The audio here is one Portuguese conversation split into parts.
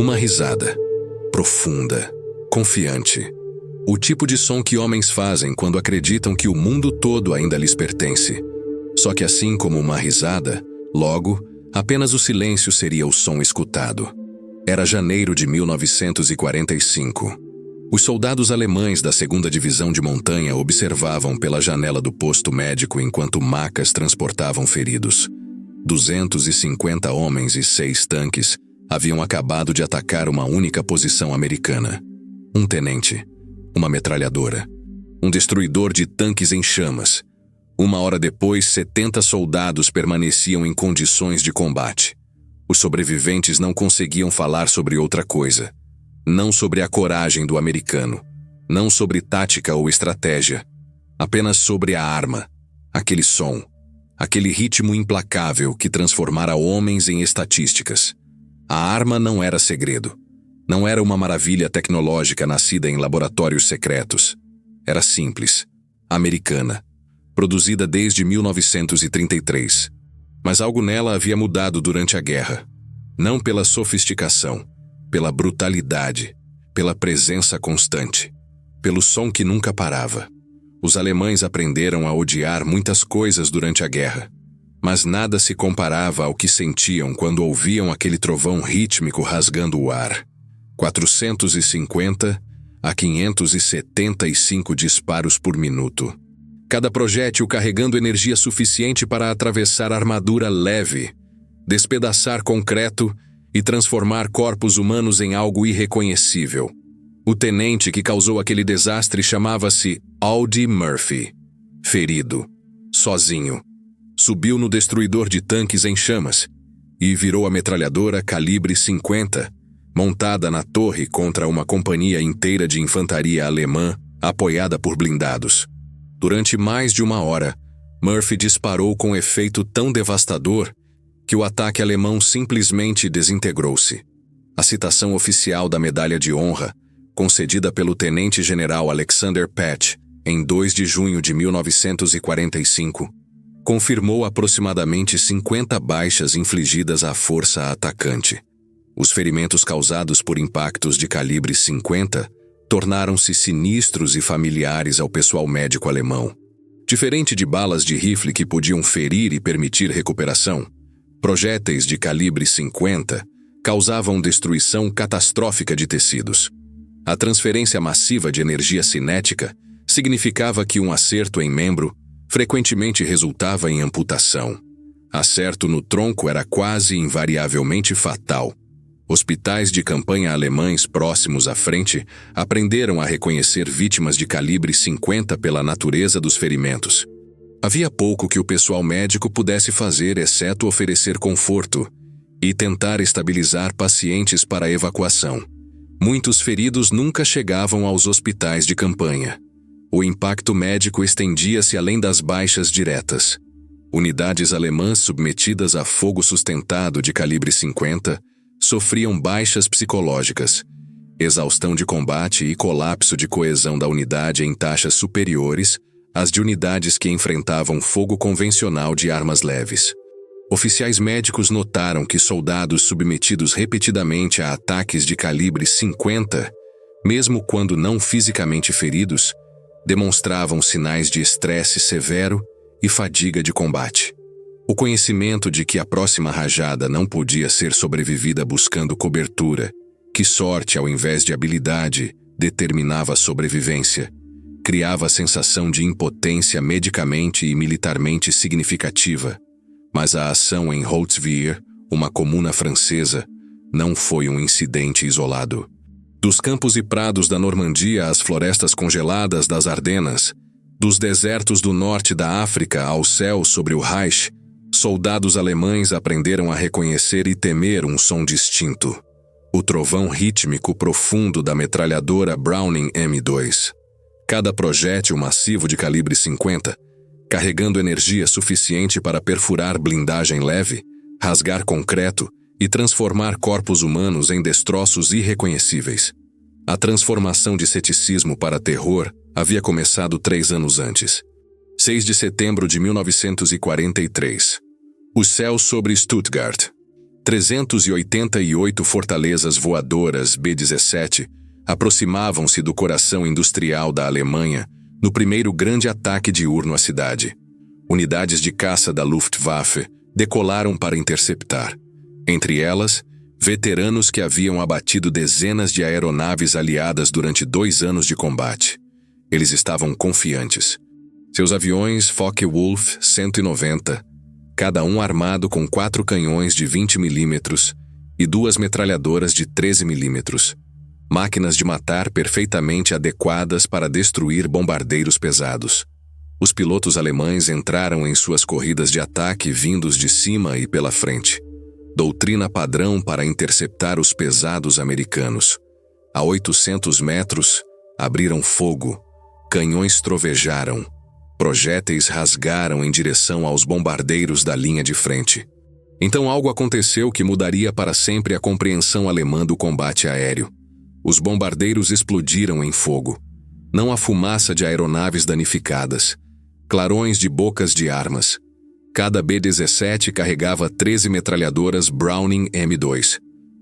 Uma risada, profunda, confiante. O tipo de som que homens fazem quando acreditam que o mundo todo ainda lhes pertence. Só que assim como uma risada, logo, apenas o silêncio seria o som escutado. Era janeiro de 1945. Os soldados alemães da 2ª Divisão de Montanha observavam pela janela do posto médico enquanto macas transportavam feridos. 250 homens e 6 tanques haviam acabado de atacar uma única posição americana. Um tenente, uma metralhadora, um destruidor de tanques em chamas. 1 hora depois, 70 soldados permaneciam em condições de combate. Os sobreviventes não conseguiam falar sobre outra coisa. Não sobre a coragem do americano. Não sobre tática ou estratégia. Apenas sobre a arma. Aquele som. Aquele ritmo implacável que transformara homens em estatísticas. A arma não era segredo. Não era uma maravilha tecnológica nascida em laboratórios secretos. Era simples. Americana. Produzida desde 1933. Mas algo nela havia mudado durante a guerra. Não pela sofisticação, pela brutalidade, pela presença constante, pelo som que nunca parava. Os alemães aprenderam a odiar muitas coisas durante a guerra, mas nada se comparava ao que sentiam quando ouviam aquele trovão rítmico rasgando o ar. 450 a 575 disparos por minuto. Cada projétil carregando energia suficiente para atravessar armadura leve, despedaçar concreto e transformar corpos humanos em algo irreconhecível. O tenente que causou aquele desastre chamava-se Audie Murphy. Ferido, sozinho, subiu no destruidor de tanques em chamas e virou a metralhadora calibre 50, montada na torre contra uma companhia inteira de infantaria alemã apoiada por blindados. Durante mais de 1 hora, Murphy disparou com efeito tão devastador que o ataque alemão simplesmente desintegrou-se. A citação oficial da Medalha de Honra, concedida pelo tenente-general Alexander Patch em 2 de junho de 1945, confirmou aproximadamente 50 baixas infligidas à força atacante. Os ferimentos causados por impactos de calibre 50 tornaram-se sinistros e familiares ao pessoal médico alemão. Diferente de balas de rifle que podiam ferir e permitir recuperação, projéteis de calibre 50 causavam destruição catastrófica de tecidos. A transferência massiva de energia cinética significava que um acerto em membro frequentemente resultava em amputação. Acerto no tronco era quase invariavelmente fatal. Hospitais de campanha alemães próximos à frente aprenderam a reconhecer vítimas de calibre 50 pela natureza dos ferimentos. Havia pouco que o pessoal médico pudesse fazer exceto oferecer conforto e tentar estabilizar pacientes para a evacuação. Muitos feridos nunca chegavam aos hospitais de campanha. O impacto médico estendia-se além das baixas diretas. Unidades alemãs submetidas a fogo sustentado de calibre 50 sofriam baixas psicológicas, exaustão de combate e colapso de coesão da unidade em taxas superiores às de unidades que enfrentavam fogo convencional de armas leves. Oficiais médicos notaram que soldados submetidos repetidamente a ataques de calibre 50, mesmo quando não fisicamente feridos, demonstravam sinais de estresse severo e fadiga de combate. O conhecimento de que a próxima rajada não podia ser sobrevivida buscando cobertura, que sorte ao invés de habilidade determinava a sobrevivência, criava a sensação de impotência medicamente e militarmente significativa. Mas a ação em Hauteville, uma comuna francesa, não foi um incidente isolado. Dos campos e prados da Normandia às florestas congeladas das Ardenas, dos desertos do norte da África ao céu sobre o Reich, soldados alemães aprenderam a reconhecer e temer um som distinto: o trovão rítmico profundo da metralhadora Browning M2. Cada projétil massivo de calibre 50, carregando energia suficiente para perfurar blindagem leve, rasgar concreto e transformar corpos humanos em destroços irreconhecíveis. A transformação de ceticismo para terror havia começado 3 anos antes. 6 de setembro de 1943. Os céus sobre Stuttgart. 388 fortalezas voadoras B-17 aproximavam-se do coração industrial da Alemanha no primeiro grande ataque diurno à cidade. Unidades de caça da Luftwaffe decolaram para interceptar. Entre elas, veteranos que haviam abatido dezenas de aeronaves aliadas durante 2 anos de combate. Eles estavam confiantes. Seus aviões Focke-Wulf 190, cada um armado com 4 canhões de 20 mm e 2 metralhadoras de 13 mm. Máquinas de matar perfeitamente adequadas para destruir bombardeiros pesados. Os pilotos alemães entraram em suas corridas de ataque vindos de cima e pela frente. Doutrina padrão para interceptar os pesados americanos. A 800 metros, abriram fogo. Canhões trovejaram. Projéteis rasgaram em direção aos bombardeiros da linha de frente. Então algo aconteceu que mudaria para sempre a compreensão alemã do combate aéreo. Os bombardeiros explodiram em fogo. Não a fumaça de aeronaves danificadas. Clarões de bocas de armas. Cada B-17 carregava 13 metralhadoras Browning M2.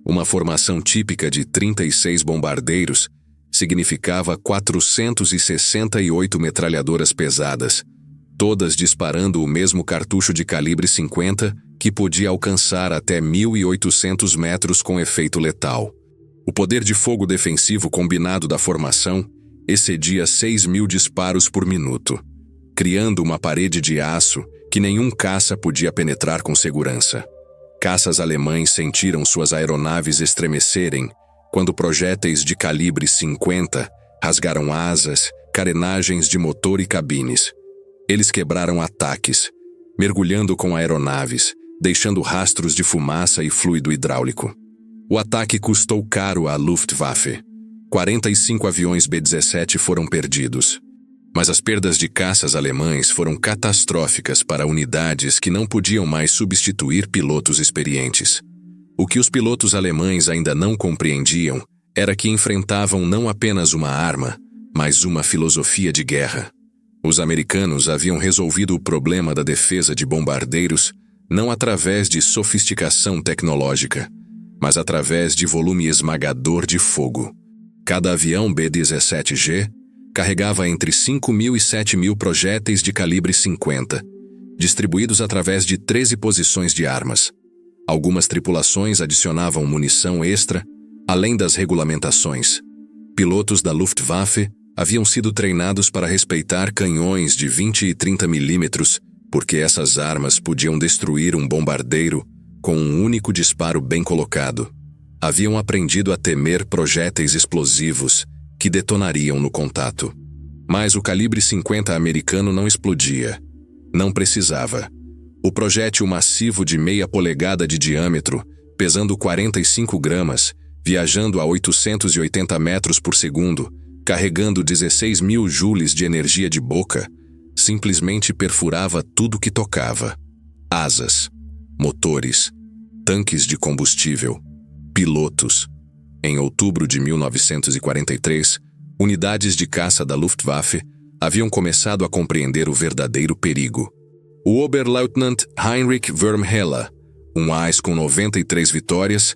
Uma formação típica de 36 bombardeiros significava 468 metralhadoras pesadas, todas disparando o mesmo cartucho de calibre 50 que podia alcançar até 1.800 metros com efeito letal. O poder de fogo defensivo combinado da formação excedia 6.000 disparos por minuto, criando uma parede de aço que nenhum caça podia penetrar com segurança. Caças alemães sentiram suas aeronaves estremecerem quando projéteis de calibre 50 rasgaram asas, carenagens de motor e cabines. Eles quebraram ataques, mergulhando com aeronaves, deixando rastros de fumaça e fluido hidráulico. O ataque custou caro à Luftwaffe. 45 aviões B-17 foram perdidos. Mas as perdas de caças alemães foram catastróficas para unidades que não podiam mais substituir pilotos experientes. O que os pilotos alemães ainda não compreendiam era que enfrentavam não apenas uma arma, mas uma filosofia de guerra. Os americanos haviam resolvido o problema da defesa de bombardeiros não através de sofisticação tecnológica, mas através de volume esmagador de fogo. Cada avião B-17G carregava entre 5.000 e 7.000 projéteis de calibre 50, distribuídos através de 13 posições de armas. Algumas tripulações adicionavam munição extra, além das regulamentações. Pilotos da Luftwaffe haviam sido treinados para respeitar canhões de 20 e 30 milímetros, porque essas armas podiam destruir um bombardeiro com um único disparo bem colocado. Haviam aprendido a temer projéteis explosivos que detonariam no contato. Mas o calibre 50 americano não explodia. Não precisava. O projétil massivo de meia polegada de diâmetro, pesando 45 gramas, viajando a 880 metros por segundo, carregando 16.000 joules de energia de boca, simplesmente perfurava tudo que tocava. Asas, motores, tanques de combustível, pilotos. Em outubro de 1943, unidades de caça da Luftwaffe haviam começado a compreender o verdadeiro perigo. O Oberleutnant Heinrich Wurmheller, um AIS com 93 vitórias,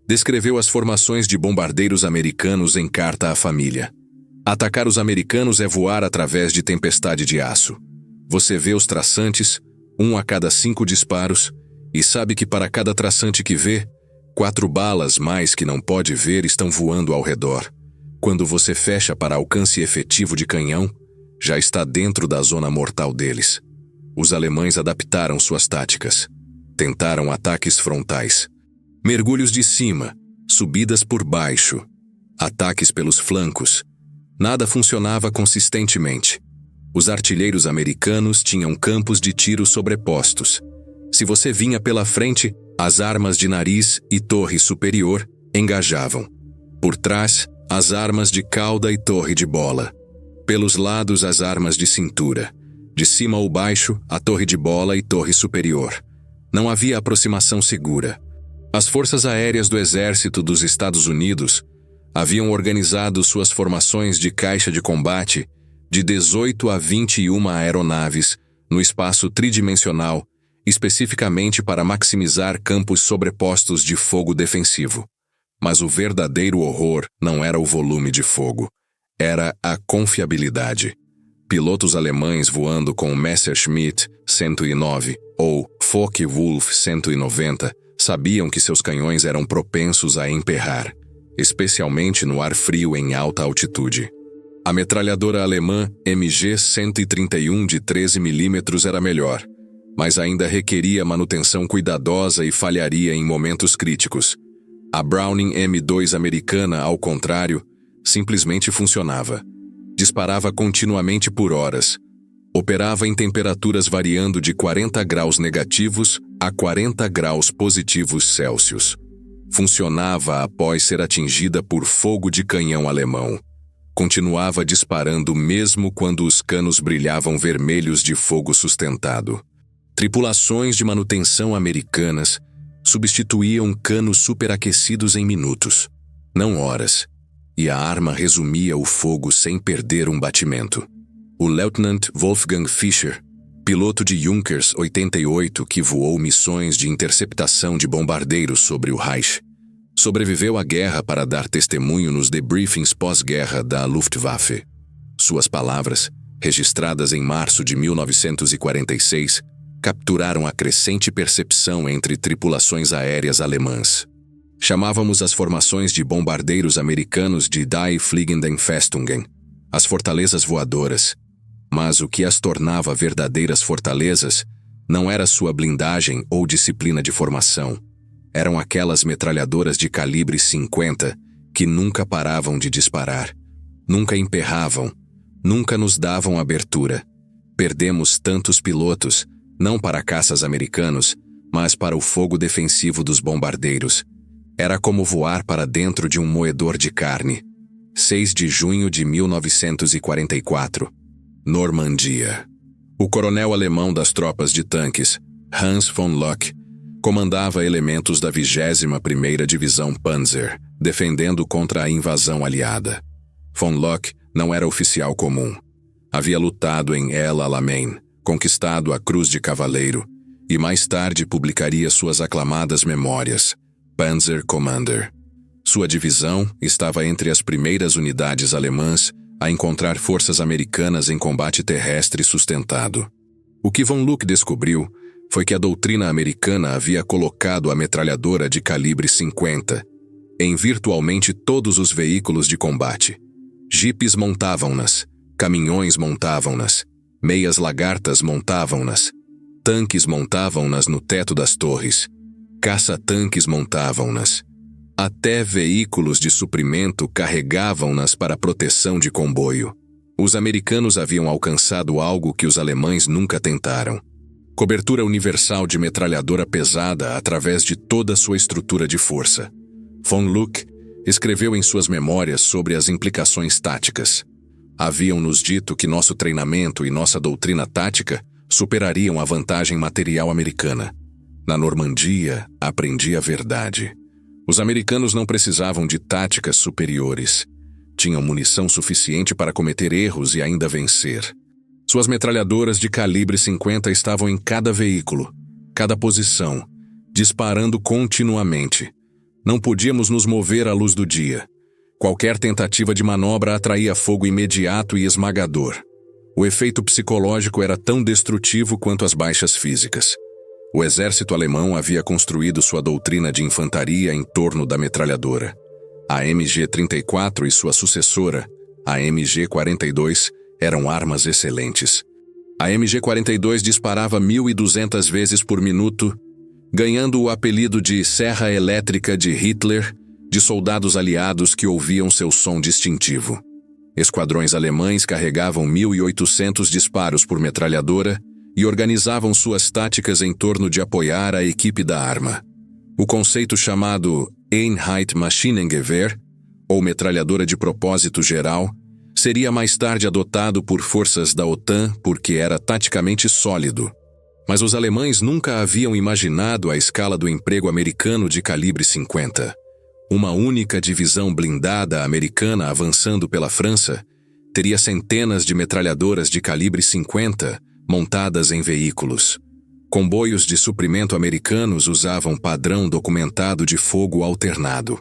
descreveu as formações de bombardeiros americanos em carta à família. Atacar os americanos é voar através de tempestade de aço. Você vê os traçantes, 1 a cada 5 disparos, e sabe que para cada traçante que vê, 4 balas mais que não pode ver estão voando ao redor. Quando você fecha para alcance efetivo de canhão, já está dentro da zona mortal deles. Os alemães adaptaram suas táticas. Tentaram ataques frontais. Mergulhos de cima, subidas por baixo, ataques pelos flancos. Nada funcionava consistentemente. Os artilheiros americanos tinham campos de tiro sobrepostos. Se você vinha pela frente, as armas de nariz e torre superior engajavam. Por trás, as armas de cauda e torre de bola. Pelos lados, as armas de cintura. De cima ou baixo, a torre de bola e torre superior. Não havia aproximação segura. As forças aéreas do Exército dos Estados Unidos haviam organizado suas formações de caixa de combate de 18 a 21 aeronaves no espaço tridimensional especificamente para maximizar campos sobrepostos de fogo defensivo. Mas o verdadeiro horror não era o volume de fogo, era a confiabilidade. Pilotos alemães voando com o Messerschmitt 109 ou Focke-Wulf 190 sabiam que seus canhões eram propensos a emperrar, especialmente no ar frio em alta altitude. A metralhadora alemã MG-131 de 13 mm era melhor, mas ainda requeria manutenção cuidadosa e falharia em momentos críticos. A Browning M2 americana, ao contrário, simplesmente funcionava. Disparava continuamente por horas. Operava em temperaturas variando de 40 graus negativos a 40 graus positivos Celsius. Funcionava após ser atingida por fogo de canhão alemão. Continuava disparando mesmo quando os canos brilhavam vermelhos de fogo sustentado. Tripulações de manutenção americanas substituíam canos superaquecidos em minutos, não horas, e a arma resumia o fogo sem perder um batimento. O Lieutenant Wolfgang Fischer, piloto de Junkers 88 que voou missões de interceptação de bombardeiros sobre o Reich, sobreviveu à guerra para dar testemunho nos debriefings pós-guerra da Luftwaffe. Suas palavras, registradas em março de 1946, capturaram a crescente percepção entre tripulações aéreas alemãs. Chamávamos as formações de bombardeiros americanos de Die Fliegenden Festungen, as fortalezas voadoras. Mas o que as tornava verdadeiras fortalezas não era sua blindagem ou disciplina de formação. Eram aquelas metralhadoras de calibre 50 que nunca paravam de disparar, nunca emperravam, nunca nos davam abertura. Perdemos tantos pilotos, não para caças americanos, mas para o fogo defensivo dos bombardeiros. Era como voar para dentro de um moedor de carne. 6 de junho de 1944. Normandia. O coronel alemão das tropas de tanques, Hans von Locke, comandava elementos da 21ª Divisão Panzer, defendendo contra a invasão aliada. Von Locke não era oficial comum. Havia lutado em El Alamein, conquistado a Cruz de Cavaleiro, e mais tarde publicaria suas aclamadas memórias, Panzer Commander. Sua divisão estava entre as primeiras unidades alemãs a encontrar forças americanas em combate terrestre sustentado. O que von Locke descobriu foi que a doutrina americana havia colocado a metralhadora de calibre 50 em virtualmente todos os veículos de combate. Jipes montavam-nas, caminhões montavam-nas, meias lagartas montavam-nas, tanques montavam-nas no teto das torres, caça-tanques montavam-nas. Até veículos de suprimento carregavam-nas para proteção de comboio. Os americanos haviam alcançado algo que os alemães nunca tentaram: cobertura universal de metralhadora pesada através de toda sua estrutura de força. Von Locke escreveu em suas memórias sobre as implicações táticas. Haviam nos dito que nosso treinamento e nossa doutrina tática superariam a vantagem material americana. Na Normandia, aprendi a verdade. Os americanos não precisavam de táticas superiores. Tinham munição suficiente para cometer erros e ainda vencer. Suas metralhadoras de calibre 50 estavam em cada veículo, cada posição, disparando continuamente. Não podíamos nos mover à luz do dia. Qualquer tentativa de manobra atraía fogo imediato e esmagador. O efeito psicológico era tão destrutivo quanto as baixas físicas. O exército alemão havia construído sua doutrina de infantaria em torno da metralhadora. A MG-34 e sua sucessora, a MG-42, eram armas excelentes. A MG-42 disparava 1.200 vezes por minuto, ganhando o apelido de Serra Elétrica de Hitler, de soldados aliados que ouviam seu som distintivo. Esquadrões alemães carregavam 1.800 disparos por metralhadora e organizavam suas táticas em torno de apoiar a equipe da arma. O conceito chamado Einheitsmaschinengewehr, ou metralhadora de propósito geral, seria mais tarde adotado por forças da OTAN porque era taticamente sólido. Mas os alemães nunca haviam imaginado a escala do emprego americano de calibre 50. Uma única divisão blindada americana avançando pela França teria centenas de metralhadoras de calibre 50 montadas em veículos. Comboios de suprimento americanos usavam padrão documentado de fogo alternado.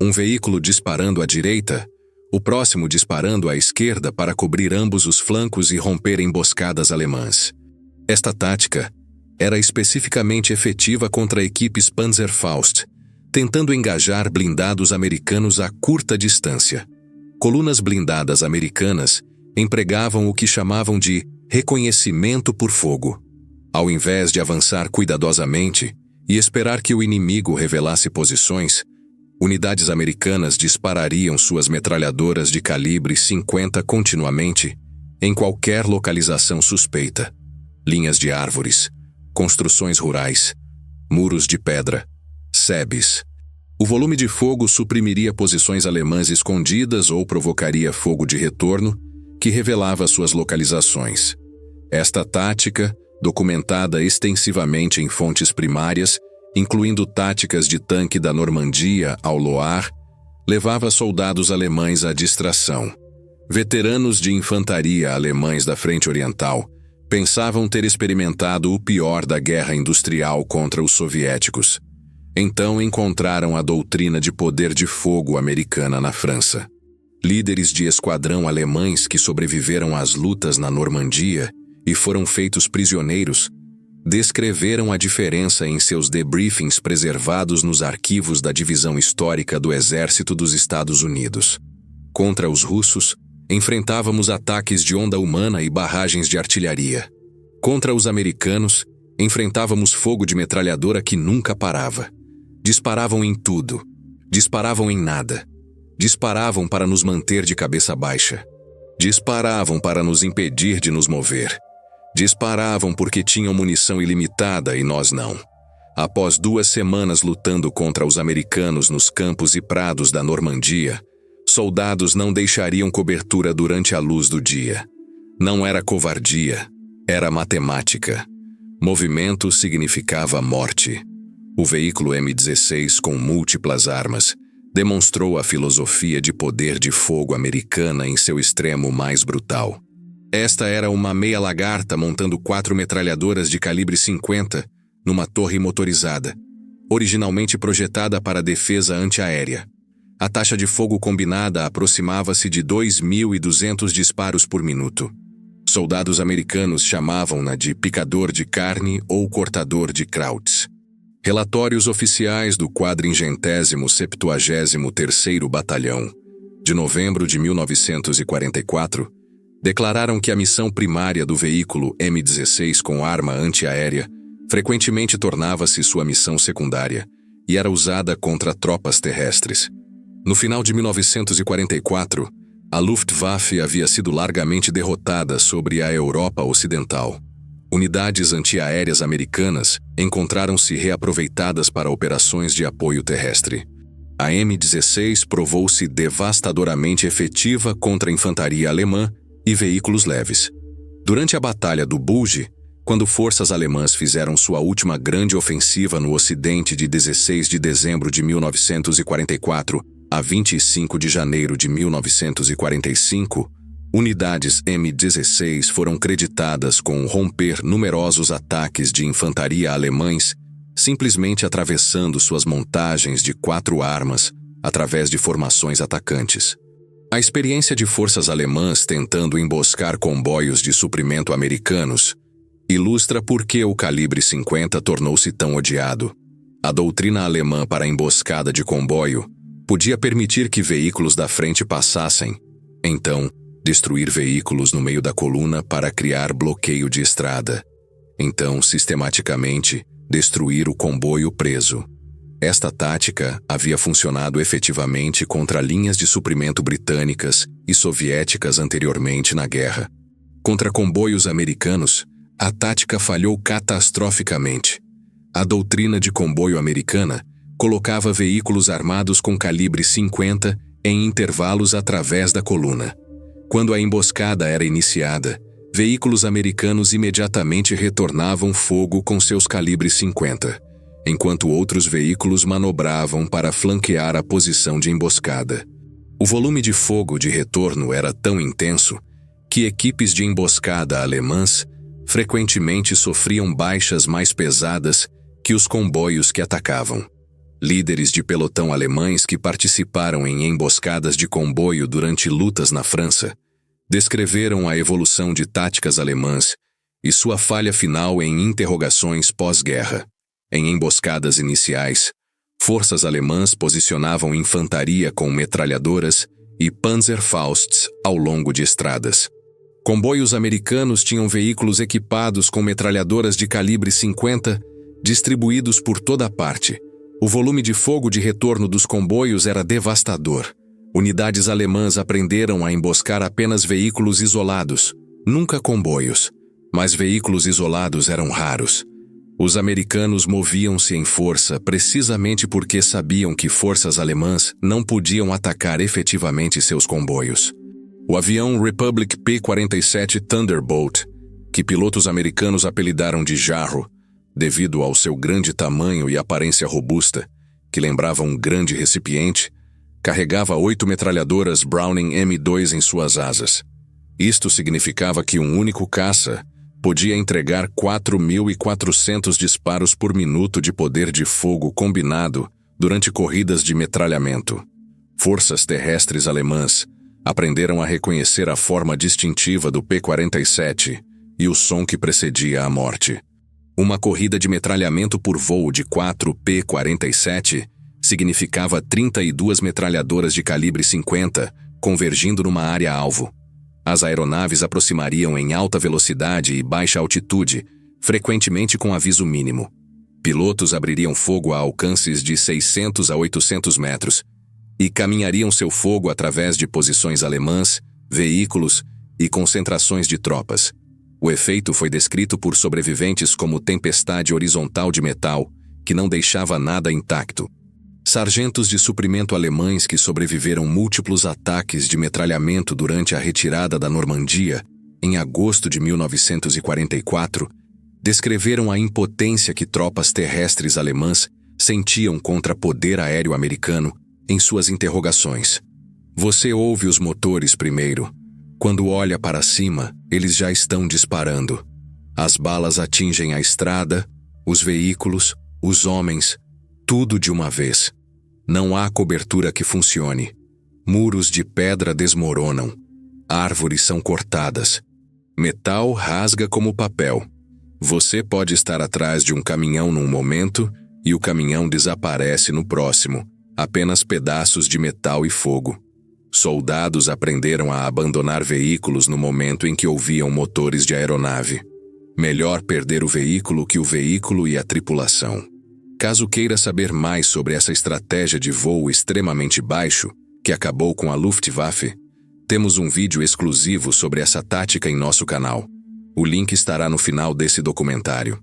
Um veículo disparando à direita, o próximo disparando à esquerda para cobrir ambos os flancos e romper emboscadas alemãs. Esta tática era especificamente efetiva contra equipes Panzerfaust, tentando engajar blindados americanos a curta distância. Colunas blindadas americanas empregavam o que chamavam de reconhecimento por fogo. Ao invés de avançar cuidadosamente e esperar que o inimigo revelasse posições, unidades americanas disparariam suas metralhadoras de calibre 50 continuamente em qualquer localização suspeita. Linhas de árvores, construções rurais, muros de pedra, sebes. O volume de fogo suprimiria posições alemãs escondidas ou provocaria fogo de retorno, que revelava suas localizações. Esta tática, documentada extensivamente em fontes primárias, incluindo táticas de tanque da Normandia ao Loire, levava soldados alemães à distração. Veteranos de infantaria alemães da Frente Oriental pensavam ter experimentado o pior da guerra industrial contra os soviéticos. Então encontraram a doutrina de poder de fogo americana na França. Líderes de esquadrão alemães que sobreviveram às lutas na Normandia e foram feitos prisioneiros, descreveram a diferença em seus debriefings preservados nos arquivos da Divisão Histórica do Exército dos Estados Unidos. Contra os russos, enfrentávamos ataques de onda humana e barragens de artilharia. Contra os americanos, enfrentávamos fogo de metralhadora que nunca parava. Disparavam em tudo. Disparavam em nada. Disparavam para nos manter de cabeça baixa. Disparavam para nos impedir de nos mover. Disparavam porque tinham munição ilimitada e nós não. Após 2 semanas lutando contra os americanos nos campos e prados da Normandia, soldados não deixariam cobertura durante a luz do dia. Não era covardia, era matemática. Movimento significava morte. O veículo M16 com múltiplas armas demonstrou a filosofia de poder de fogo americana em seu extremo mais brutal. Esta era uma meia lagarta montando 4 metralhadoras de calibre 50 numa torre motorizada, originalmente projetada para defesa antiaérea. A taxa de fogo combinada aproximava-se de 2.200 disparos por minuto. Soldados americanos chamavam-na de picador de carne ou cortador de krauts. Relatórios oficiais do 473º Batalhão, de novembro de 1944, declararam que a missão primária do veículo M16 com arma antiaérea frequentemente tornava-se sua missão secundária e era usada contra tropas terrestres. No final de 1944, a Luftwaffe havia sido largamente derrotada sobre a Europa Ocidental. Unidades antiaéreas americanas encontraram-se reaproveitadas para operações de apoio terrestre. A M16 provou-se devastadoramente efetiva contra a infantaria alemã e veículos leves. Durante a Batalha do Bulge, quando forças alemãs fizeram sua última grande ofensiva no Ocidente de 16 de dezembro de 1944 a 25 de janeiro de 1945, unidades M16 foram creditadas com romper numerosos ataques de infantaria alemães, simplesmente atravessando suas montagens de 4 armas através de formações atacantes. A experiência de forças alemãs tentando emboscar comboios de suprimento americanos ilustra por que o calibre 50 tornou-se tão odiado. A doutrina alemã para a emboscada de comboio podia permitir que veículos da frente passassem, então, destruir veículos no meio da coluna para criar bloqueio de estrada. Então, sistematicamente, destruir o comboio preso. Esta tática havia funcionado efetivamente contra linhas de suprimento britânicas e soviéticas anteriormente na guerra. Contra comboios americanos, a tática falhou catastroficamente. A doutrina de comboio americana colocava veículos armados com calibre 50 em intervalos através da coluna. Quando a emboscada era iniciada, veículos americanos imediatamente retornavam fogo com seus calibres 50, enquanto outros veículos manobravam para flanquear a posição de emboscada. O volume de fogo de retorno era tão intenso que equipes de emboscada alemãs frequentemente sofriam baixas mais pesadas que os comboios que atacavam. Líderes de pelotão alemães que participaram em emboscadas de comboio durante lutas na França descreveram a evolução de táticas alemãs e sua falha final em interrogações pós-guerra. Em emboscadas iniciais, forças alemãs posicionavam infantaria com metralhadoras e Panzerfausts ao longo de estradas. Comboios americanos tinham veículos equipados com metralhadoras de calibre 50 distribuídos por toda parte. O volume de fogo de retorno dos comboios era devastador. Unidades alemãs aprenderam a emboscar apenas veículos isolados, nunca comboios, mas veículos isolados eram raros. Os americanos moviam-se em força precisamente porque sabiam que forças alemãs não podiam atacar efetivamente seus comboios. O avião Republic P-47 Thunderbolt, que pilotos americanos apelidaram de Jarro, devido ao seu grande tamanho e aparência robusta, que lembrava um grande recipiente, carregava 8 metralhadoras Browning M2 em suas asas. Isto significava que um único caça podia entregar 4.400 disparos por minuto de poder de fogo combinado durante corridas de metralhamento. Forças terrestres alemãs aprenderam a reconhecer a forma distintiva do P-47 e o som que precedia a morte. Uma corrida de metralhamento por voo de 4 P-47 significava 32 metralhadoras de calibre 50 convergindo numa área-alvo. As aeronaves aproximariam em alta velocidade e baixa altitude, frequentemente com aviso mínimo. Pilotos abririam fogo a alcances de 600 a 800 metros e caminhariam seu fogo através de posições alemãs, veículos e concentrações de tropas. O efeito foi descrito por sobreviventes como tempestade horizontal de metal, que não deixava nada intacto. Sargentos de suprimento alemães que sobreviveram múltiplos ataques de metralhamento durante a retirada da Normandia, em agosto de 1944, descreveram a impotência que tropas terrestres alemãs sentiam contra poder aéreo americano em suas interrogações. Você ouve os motores primeiro. Quando olha para cima, eles já estão disparando. As balas atingem a estrada, os veículos, os homens, tudo de uma vez. Não há cobertura que funcione. Muros de pedra desmoronam. Árvores são cortadas. Metal rasga como papel. Você pode estar atrás de um caminhão num momento e o caminhão desaparece no próximo. Apenas pedaços de metal e fogo. Soldados aprenderam a abandonar veículos no momento em que ouviam motores de aeronave. Melhor perder o veículo que o veículo e a tripulação. Caso queira saber mais sobre essa estratégia de voo extremamente baixo, que acabou com a Luftwaffe, temos um vídeo exclusivo sobre essa tática em nosso canal. O link estará no final desse documentário.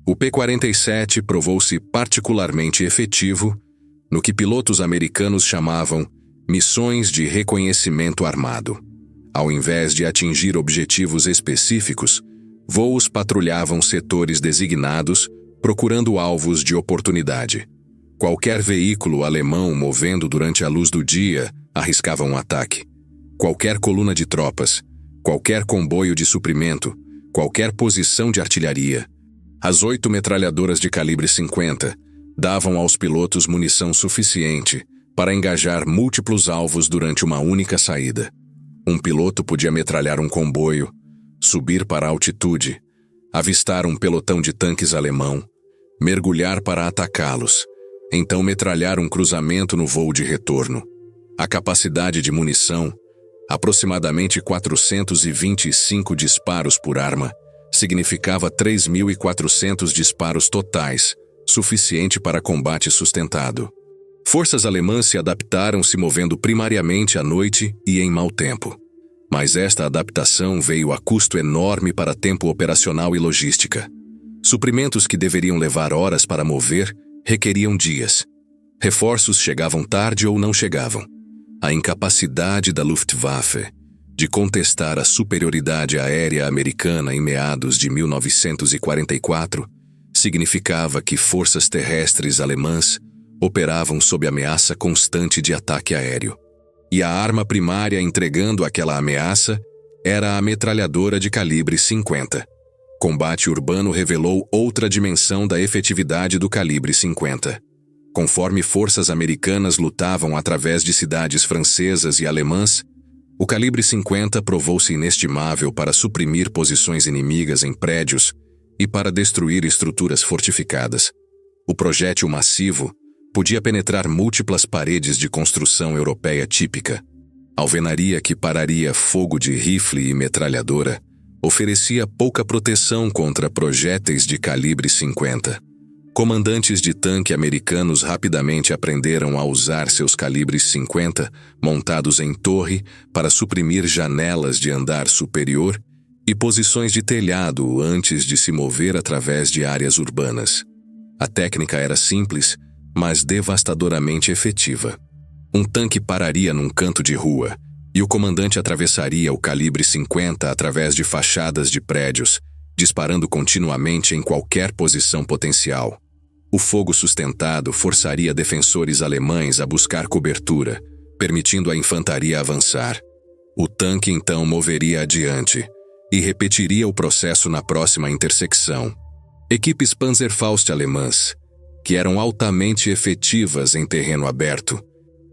O P-47 provou-se particularmente efetivo no que pilotos americanos chamavam missões de reconhecimento armado. Ao invés de atingir objetivos específicos, voos patrulhavam setores designados, procurando alvos de oportunidade. Qualquer veículo alemão movendo durante a luz do dia arriscava um ataque. Qualquer coluna de tropas, qualquer comboio de suprimento, qualquer posição de artilharia. As 8 metralhadoras de calibre 50 davam aos pilotos munição suficiente para engajar múltiplos alvos durante uma única saída. Um piloto podia metralhar um comboio, subir para a altitude, avistar um pelotão de tanques alemão, mergulhar para atacá-los, então metralhar um cruzamento no voo de retorno. A capacidade de munição, aproximadamente 425 disparos por arma, significava 3.400 disparos totais, suficiente para combate sustentado. Forças alemãs se adaptaram se movendo primariamente à noite e em mau tempo. Mas esta adaptação veio a custo enorme para tempo operacional e logística. Suprimentos que deveriam levar horas para mover requeriam dias. Reforços chegavam tarde ou não chegavam. A incapacidade da Luftwaffe de contestar a superioridade aérea americana em meados de 1944 significava que forças terrestres alemãs operavam sob ameaça constante de ataque aéreo. E a arma primária entregando aquela ameaça era a metralhadora de calibre 50. Combate urbano revelou outra dimensão da efetividade do calibre 50. Conforme forças americanas lutavam através de cidades francesas e alemãs, o calibre 50 provou-se inestimável para suprimir posições inimigas em prédios e para destruir estruturas fortificadas. O projétil massivo podia penetrar múltiplas paredes de construção europeia típica. Alvenaria que pararia fogo de rifle e metralhadora oferecia pouca proteção contra projéteis de calibre 50. Comandantes de tanque americanos rapidamente aprenderam a usar seus calibres 50 montados em torre para suprimir janelas de andar superior e posições de telhado antes de se mover através de áreas urbanas. A técnica era simples, mas devastadoramente efetiva. Um tanque pararia num canto de rua e o comandante atravessaria o calibre 50 através de fachadas de prédios, disparando continuamente em qualquer posição potencial. O fogo sustentado forçaria defensores alemães a buscar cobertura, permitindo à infantaria avançar. O tanque então moveria adiante e repetiria o processo na próxima intersecção. Equipes Panzerfaust alemãs, que eram altamente efetivas em terreno aberto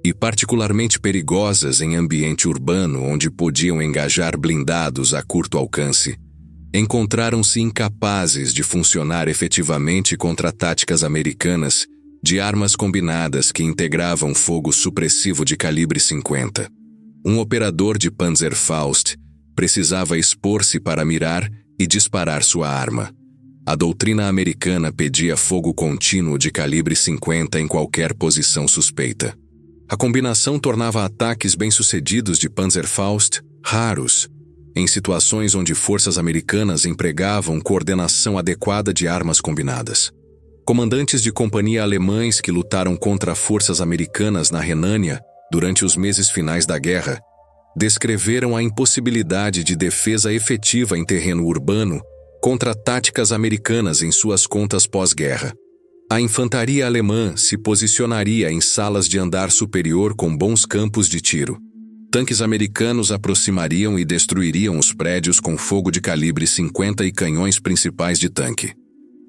e particularmente perigosas em ambiente urbano onde podiam engajar blindados a curto alcance, encontraram-se incapazes de funcionar efetivamente contra táticas americanas de armas combinadas que integravam fogo supressivo de calibre 50. Um operador de Panzerfaust precisava expor-se para mirar e disparar sua arma. A doutrina americana pedia fogo contínuo de calibre 50 em qualquer posição suspeita. A combinação tornava ataques bem-sucedidos de Panzerfaust raros, em situações onde forças americanas empregavam coordenação adequada de armas combinadas. Comandantes de companhia alemães que lutaram contra forças americanas na Renânia durante os meses finais da guerra descreveram a impossibilidade de defesa efetiva em terreno urbano contra táticas americanas em suas contas pós-guerra. A infantaria alemã se posicionaria em salas de andar superior com bons campos de tiro. Tanques americanos aproximariam e destruiriam os prédios com fogo de calibre 50 e canhões principais de tanque.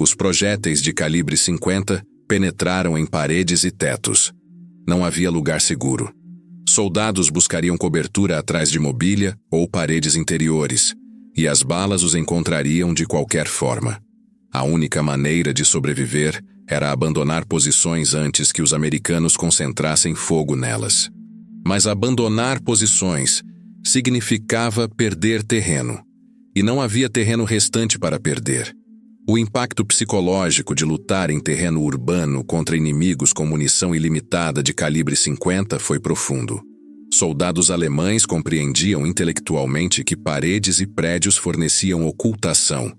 Os projéteis de calibre 50 penetraram em paredes e tetos. Não havia lugar seguro. Soldados buscariam cobertura atrás de mobília ou paredes interiores, e as balas os encontrariam de qualquer forma. A única maneira de sobreviver era abandonar posições antes que os americanos concentrassem fogo nelas. Mas abandonar posições significava perder terreno, e não havia terreno restante para perder. O impacto psicológico de lutar em terreno urbano contra inimigos com munição ilimitada de calibre 50 foi profundo. Soldados alemães compreendiam intelectualmente que paredes e prédios forneciam ocultação,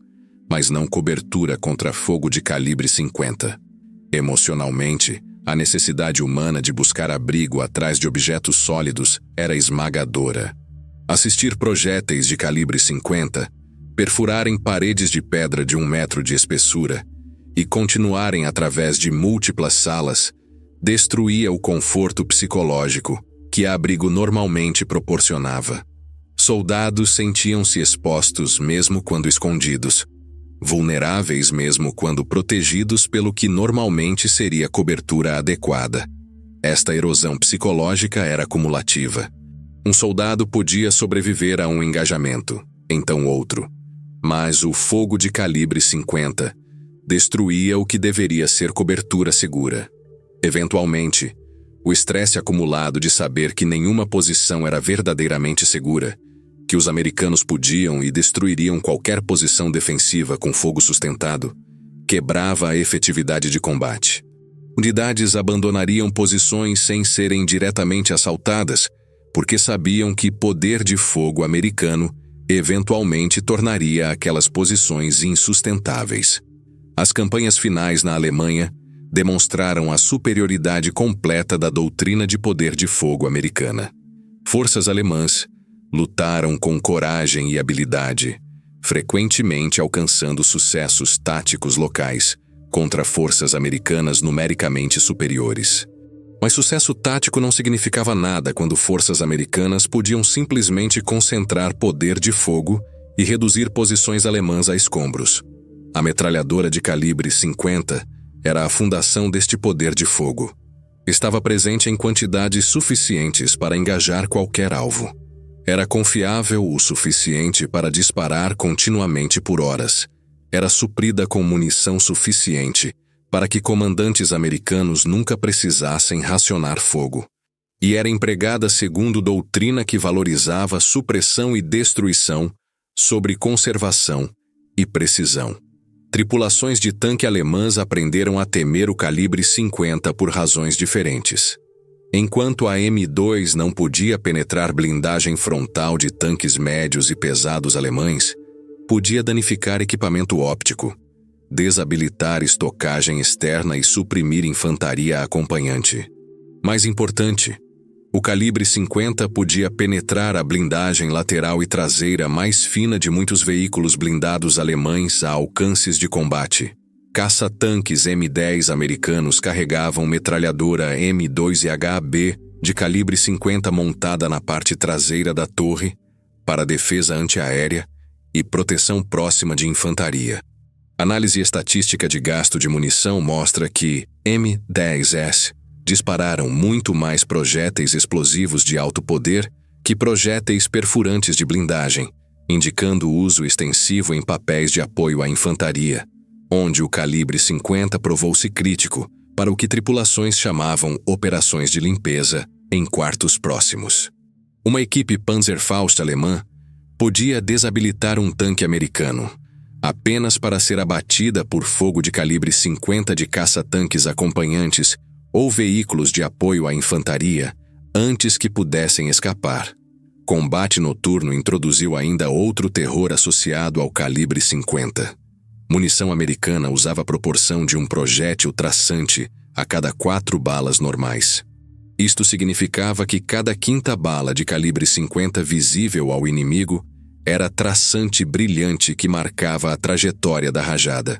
mas não cobertura contra fogo de calibre 50. Emocionalmente, a necessidade humana de buscar abrigo atrás de objetos sólidos era esmagadora. Assistir projéteis de calibre 50 perfurarem paredes de pedra de 1 metro de espessura e continuarem através de múltiplas salas destruía o conforto psicológico que abrigo normalmente proporcionava. Soldados sentiam-se expostos mesmo quando escondidos, vulneráveis mesmo quando protegidos pelo que normalmente seria cobertura adequada. Esta erosão psicológica era cumulativa. Um soldado podia sobreviver a um engajamento, então outro. Mas o fogo de calibre 50 destruía o que deveria ser cobertura segura. Eventualmente, o estresse acumulado de saber que nenhuma posição era verdadeiramente segura, que os americanos podiam e destruiriam qualquer posição defensiva com fogo sustentado, quebrava a efetividade de combate. Unidades abandonariam posições sem serem diretamente assaltadas, porque sabiam que poder de fogo americano eventualmente tornaria aquelas posições insustentáveis. As campanhas finais na Alemanha demonstraram a superioridade completa da doutrina de poder de fogo americana. Forças alemãs lutaram com coragem e habilidade, frequentemente alcançando sucessos táticos locais contra forças americanas numericamente superiores. Mas sucesso tático não significava nada quando forças americanas podiam simplesmente concentrar poder de fogo e reduzir posições alemãs a escombros. A metralhadora de calibre 50 era a fundação deste poder de fogo. Estava presente em quantidades suficientes para engajar qualquer alvo. Era confiável o suficiente para disparar continuamente por horas. Era suprida com munição suficiente para que comandantes americanos nunca precisassem racionar fogo. E era empregada segundo doutrina que valorizava supressão e destruição sobre conservação e precisão. Tripulações de tanque alemãs aprenderam a temer o calibre 50 por razões diferentes. Enquanto a M2 não podia penetrar blindagem frontal de tanques médios e pesados alemães, podia danificar equipamento óptico, desabilitar estocagem externa e suprimir infantaria acompanhante. Mais importante, o calibre 50 podia penetrar a blindagem lateral e traseira mais fina de muitos veículos blindados alemães a alcances de combate. Caça-tanques M10 americanos carregavam metralhadora M2EHB de calibre 50 montada na parte traseira da torre para defesa antiaérea e proteção próxima de infantaria. Análise estatística de gasto de munição mostra que M10S dispararam muito mais projéteis explosivos de alto poder que projéteis perfurantes de blindagem, indicando o uso extensivo em papéis de apoio à infantaria, onde o calibre 50 provou-se crítico para o que tripulações chamavam operações de limpeza em quartos próximos. Uma equipe Panzerfaust alemã podia desabilitar um tanque americano, apenas para ser abatida por fogo de calibre 50 de caça-tanques acompanhantes ou veículos de apoio à infantaria, antes que pudessem escapar. Combate noturno introduziu ainda outro terror associado ao calibre 50. Munição americana usava a proporção de um projétil traçante a cada 4 balas normais. Isto significava que cada quinta bala de calibre 50 visível ao inimigo era traçante brilhante que marcava a trajetória da rajada.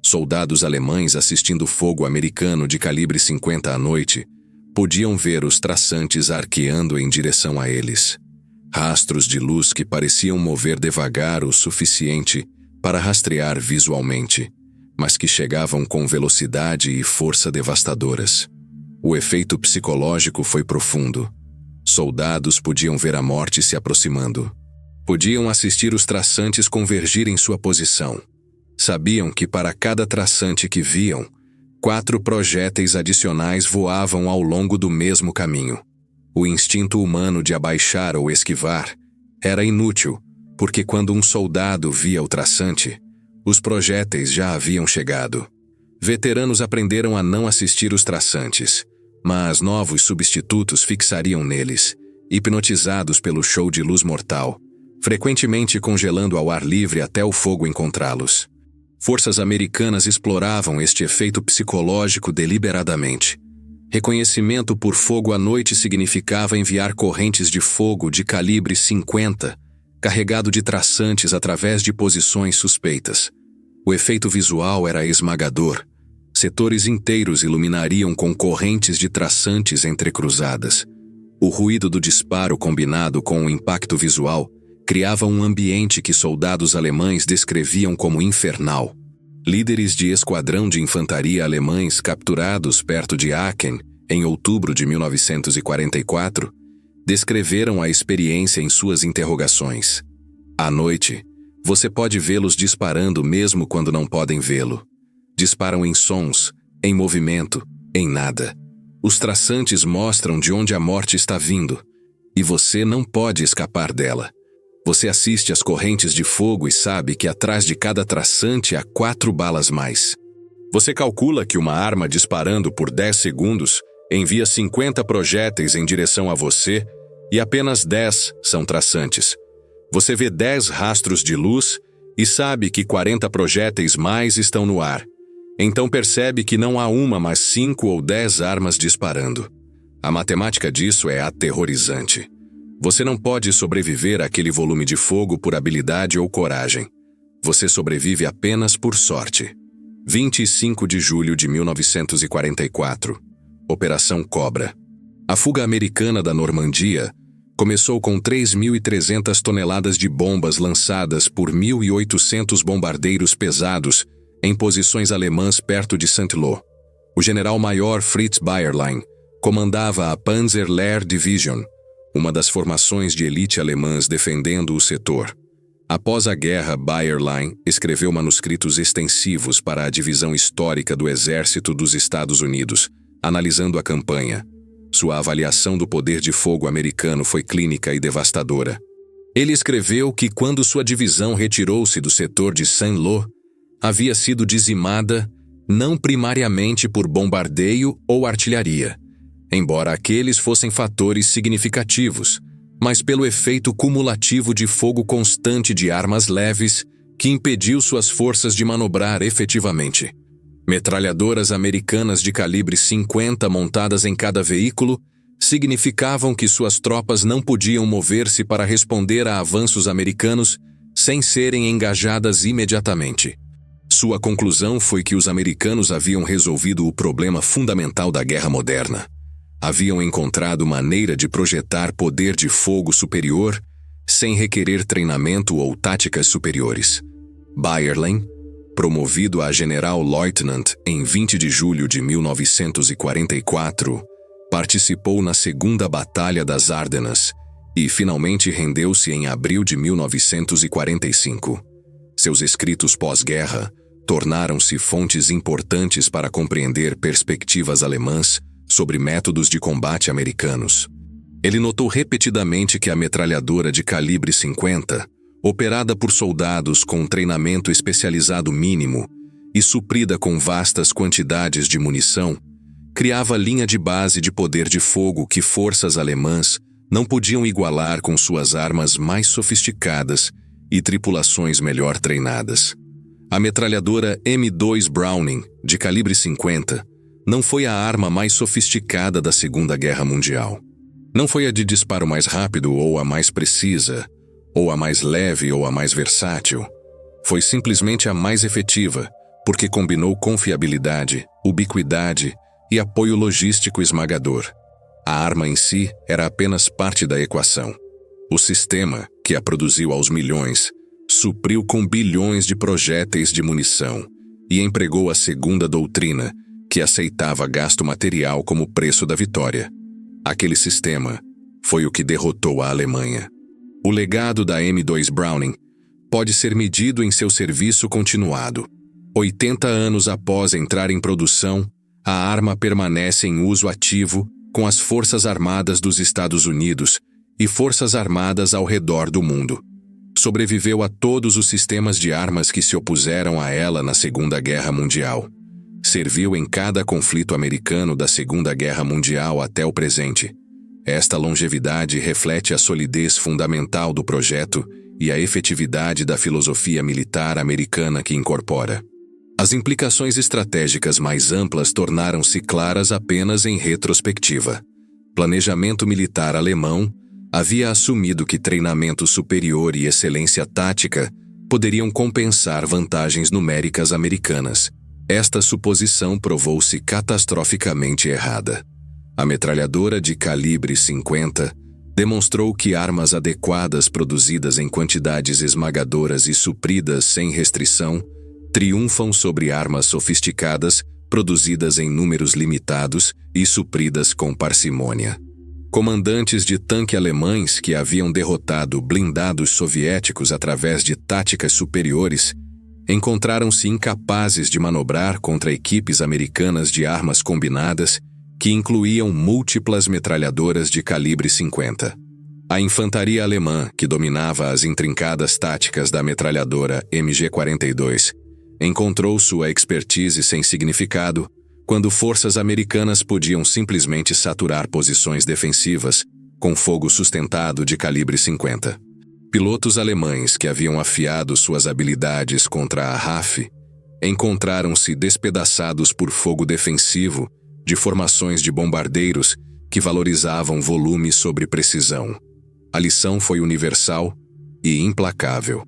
Soldados alemães assistindo fogo americano de calibre 50 à noite podiam ver os traçantes arqueando em direção a eles. Rastros de luz que pareciam mover devagar o suficiente para rastrear visualmente, mas que chegavam com velocidade e força devastadoras. O efeito psicológico foi profundo. Soldados podiam ver a morte se aproximando. Podiam assistir os traçantes convergir em sua posição. Sabiam que para cada traçante que viam, 4 projéteis adicionais voavam ao longo do mesmo caminho. O instinto humano de abaixar ou esquivar era inútil, porque quando um soldado via o traçante, os projéteis já haviam chegado. Veteranos aprenderam a não assistir os traçantes, mas novos substitutos fixariam neles, hipnotizados pelo show de luz mortal, frequentemente congelando ao ar livre até o fogo encontrá-los. Forças americanas exploravam este efeito psicológico deliberadamente. Reconhecimento por fogo à noite significava enviar correntes de fogo de calibre 50, carregado de traçantes através de posições suspeitas. O efeito visual era esmagador. Setores inteiros iluminariam com correntes de traçantes entrecruzadas. O ruído do disparo combinado com o impacto visual criava um ambiente que soldados alemães descreviam como infernal. Líderes de esquadrão de infantaria alemães capturados perto de Aachen, em outubro de 1944, descreveram a experiência em suas interrogações. À noite, você pode vê-los disparando mesmo quando não podem vê-lo. Disparam em sons, em movimento, em nada. Os traçantes mostram de onde a morte está vindo, e você não pode escapar dela. Você assiste às correntes de fogo e sabe que atrás de cada traçante há 4 balas mais. Você calcula que uma arma disparando por 10 segundos envia 50 projéteis em direção a você e apenas 10 são traçantes. Você vê 10 rastros de luz e sabe que 40 projéteis mais estão no ar. Então percebe que não há uma, mas 5 ou 10 armas disparando. A matemática disso é aterrorizante. Você não pode sobreviver àquele volume de fogo por habilidade ou coragem. Você sobrevive apenas por sorte. 25 de julho de 1944. Operação Cobra. A fuga americana da Normandia Começou com 3.300 toneladas de bombas lançadas por 1.800 bombardeiros pesados em posições alemãs perto de Saint-Lô. O general-maior Fritz Bayerlein comandava a Panzer Lehr Division, uma das formações de elite alemãs defendendo o setor. Após a guerra, Bayerlein escreveu manuscritos extensivos para a divisão histórica do Exército dos Estados Unidos, analisando a campanha. Sua avaliação do poder de fogo americano foi clínica e devastadora. Ele escreveu que quando sua divisão retirou-se do setor de Saint-Lô, havia sido dizimada não primariamente por bombardeio ou artilharia, embora aqueles fossem fatores significativos, mas pelo efeito cumulativo de fogo constante de armas leves que impediu suas forças de manobrar efetivamente. Metralhadoras americanas de calibre 50 montadas em cada veículo significavam que suas tropas não podiam mover-se para responder a avanços americanos sem serem engajadas imediatamente. Sua conclusão foi que os americanos haviam resolvido o problema fundamental da guerra moderna. Haviam encontrado maneira de projetar poder de fogo superior sem requerer treinamento ou táticas superiores. Bayerlein, promovido a General-Leutnant em 20 de julho de 1944, participou na Segunda Batalha das Ardenas e finalmente rendeu-se em abril de 1945. Seus escritos pós-guerra tornaram-se fontes importantes para compreender perspectivas alemãs sobre métodos de combate americanos. Ele notou repetidamente que a metralhadora de calibre 50, operada por soldados com treinamento especializado mínimo e suprida com vastas quantidades de munição, criava linha de base de poder de fogo que forças alemãs não podiam igualar com suas armas mais sofisticadas e tripulações melhor treinadas. A metralhadora M2 Browning, de calibre 50, não foi a arma mais sofisticada da Segunda Guerra Mundial. Não foi a de disparo mais rápido ou a mais precisa, ou a mais leve ou a mais versátil. Foi simplesmente a mais efetiva, porque combinou confiabilidade, ubiquidade e apoio logístico esmagador. A arma em si era apenas parte da equação. O sistema, que a produziu aos milhões, supriu com bilhões de projéteis de munição e empregou a segunda doutrina, que aceitava gasto material como preço da vitória. Aquele sistema foi o que derrotou a Alemanha. O legado da M2 Browning pode ser medido em seu serviço continuado. 80 anos após entrar em produção, a arma permanece em uso ativo com as Forças Armadas dos Estados Unidos e Forças Armadas ao redor do mundo. Sobreviveu a todos os sistemas de armas que se opuseram a ela na Segunda Guerra Mundial. Serviu em cada conflito americano da Segunda Guerra Mundial até o presente. Esta longevidade reflete a solidez fundamental do projeto e a efetividade da filosofia militar americana que incorpora. As implicações estratégicas mais amplas tornaram-se claras apenas em retrospectiva. Planejamento militar alemão havia assumido que treinamento superior e excelência tática poderiam compensar vantagens numéricas americanas. Esta suposição provou-se catastroficamente errada. A metralhadora de calibre 50 demonstrou que armas adequadas produzidas em quantidades esmagadoras e supridas sem restrição triunfam sobre armas sofisticadas produzidas em números limitados e supridas com parcimônia. Comandantes de tanque alemães que haviam derrotado blindados soviéticos através de táticas superiores encontraram-se incapazes de manobrar contra equipes americanas de armas combinadas que incluíam múltiplas metralhadoras de calibre 50. A infantaria alemã, que dominava as intrincadas táticas da metralhadora MG-42, encontrou sua expertise sem significado quando forças americanas podiam simplesmente saturar posições defensivas com fogo sustentado de calibre 50. Pilotos alemães que haviam afiado suas habilidades contra a RAF encontraram-se despedaçados por fogo defensivo de formações de bombardeiros que valorizavam volume sobre precisão. A lição foi universal e implacável.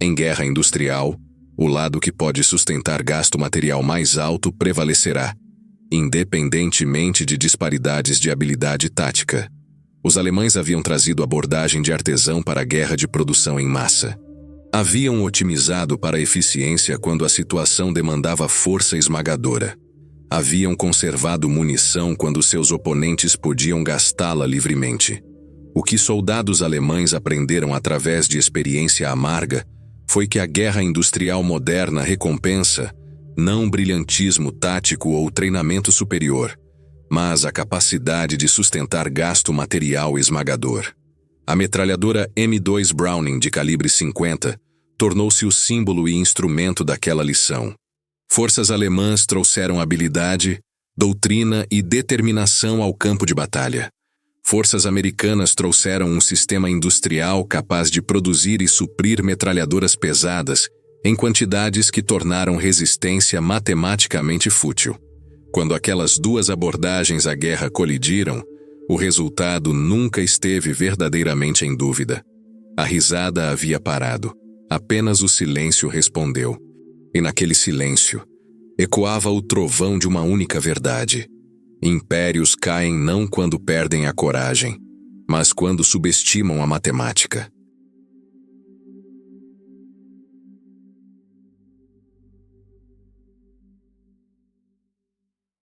Em guerra industrial, o lado que pode sustentar gasto material mais alto prevalecerá, independentemente de disparidades de habilidade tática. Os alemães haviam trazido abordagem de artesão para a guerra de produção em massa. Haviam otimizado para a eficiência quando a situação demandava força esmagadora. Haviam conservado munição quando seus oponentes podiam gastá-la livremente. O que soldados alemães aprenderam através de experiência amarga foi que a guerra industrial moderna recompensa não brilhantismo tático ou treinamento superior, mas a capacidade de sustentar gasto material esmagador. A metralhadora M2 Browning de calibre 50 tornou-se o símbolo e instrumento daquela lição. Forças alemãs trouxeram habilidade, doutrina e determinação ao campo de batalha. Forças americanas trouxeram um sistema industrial capaz de produzir e suprir metralhadoras pesadas em quantidades que tornaram resistência matematicamente fútil. Quando aquelas duas abordagens à guerra colidiram, o resultado nunca esteve verdadeiramente em dúvida. A risada havia parado. Apenas o silêncio respondeu. E naquele silêncio, ecoava o trovão de uma única verdade. Impérios caem não quando perdem a coragem, mas quando subestimam a matemática.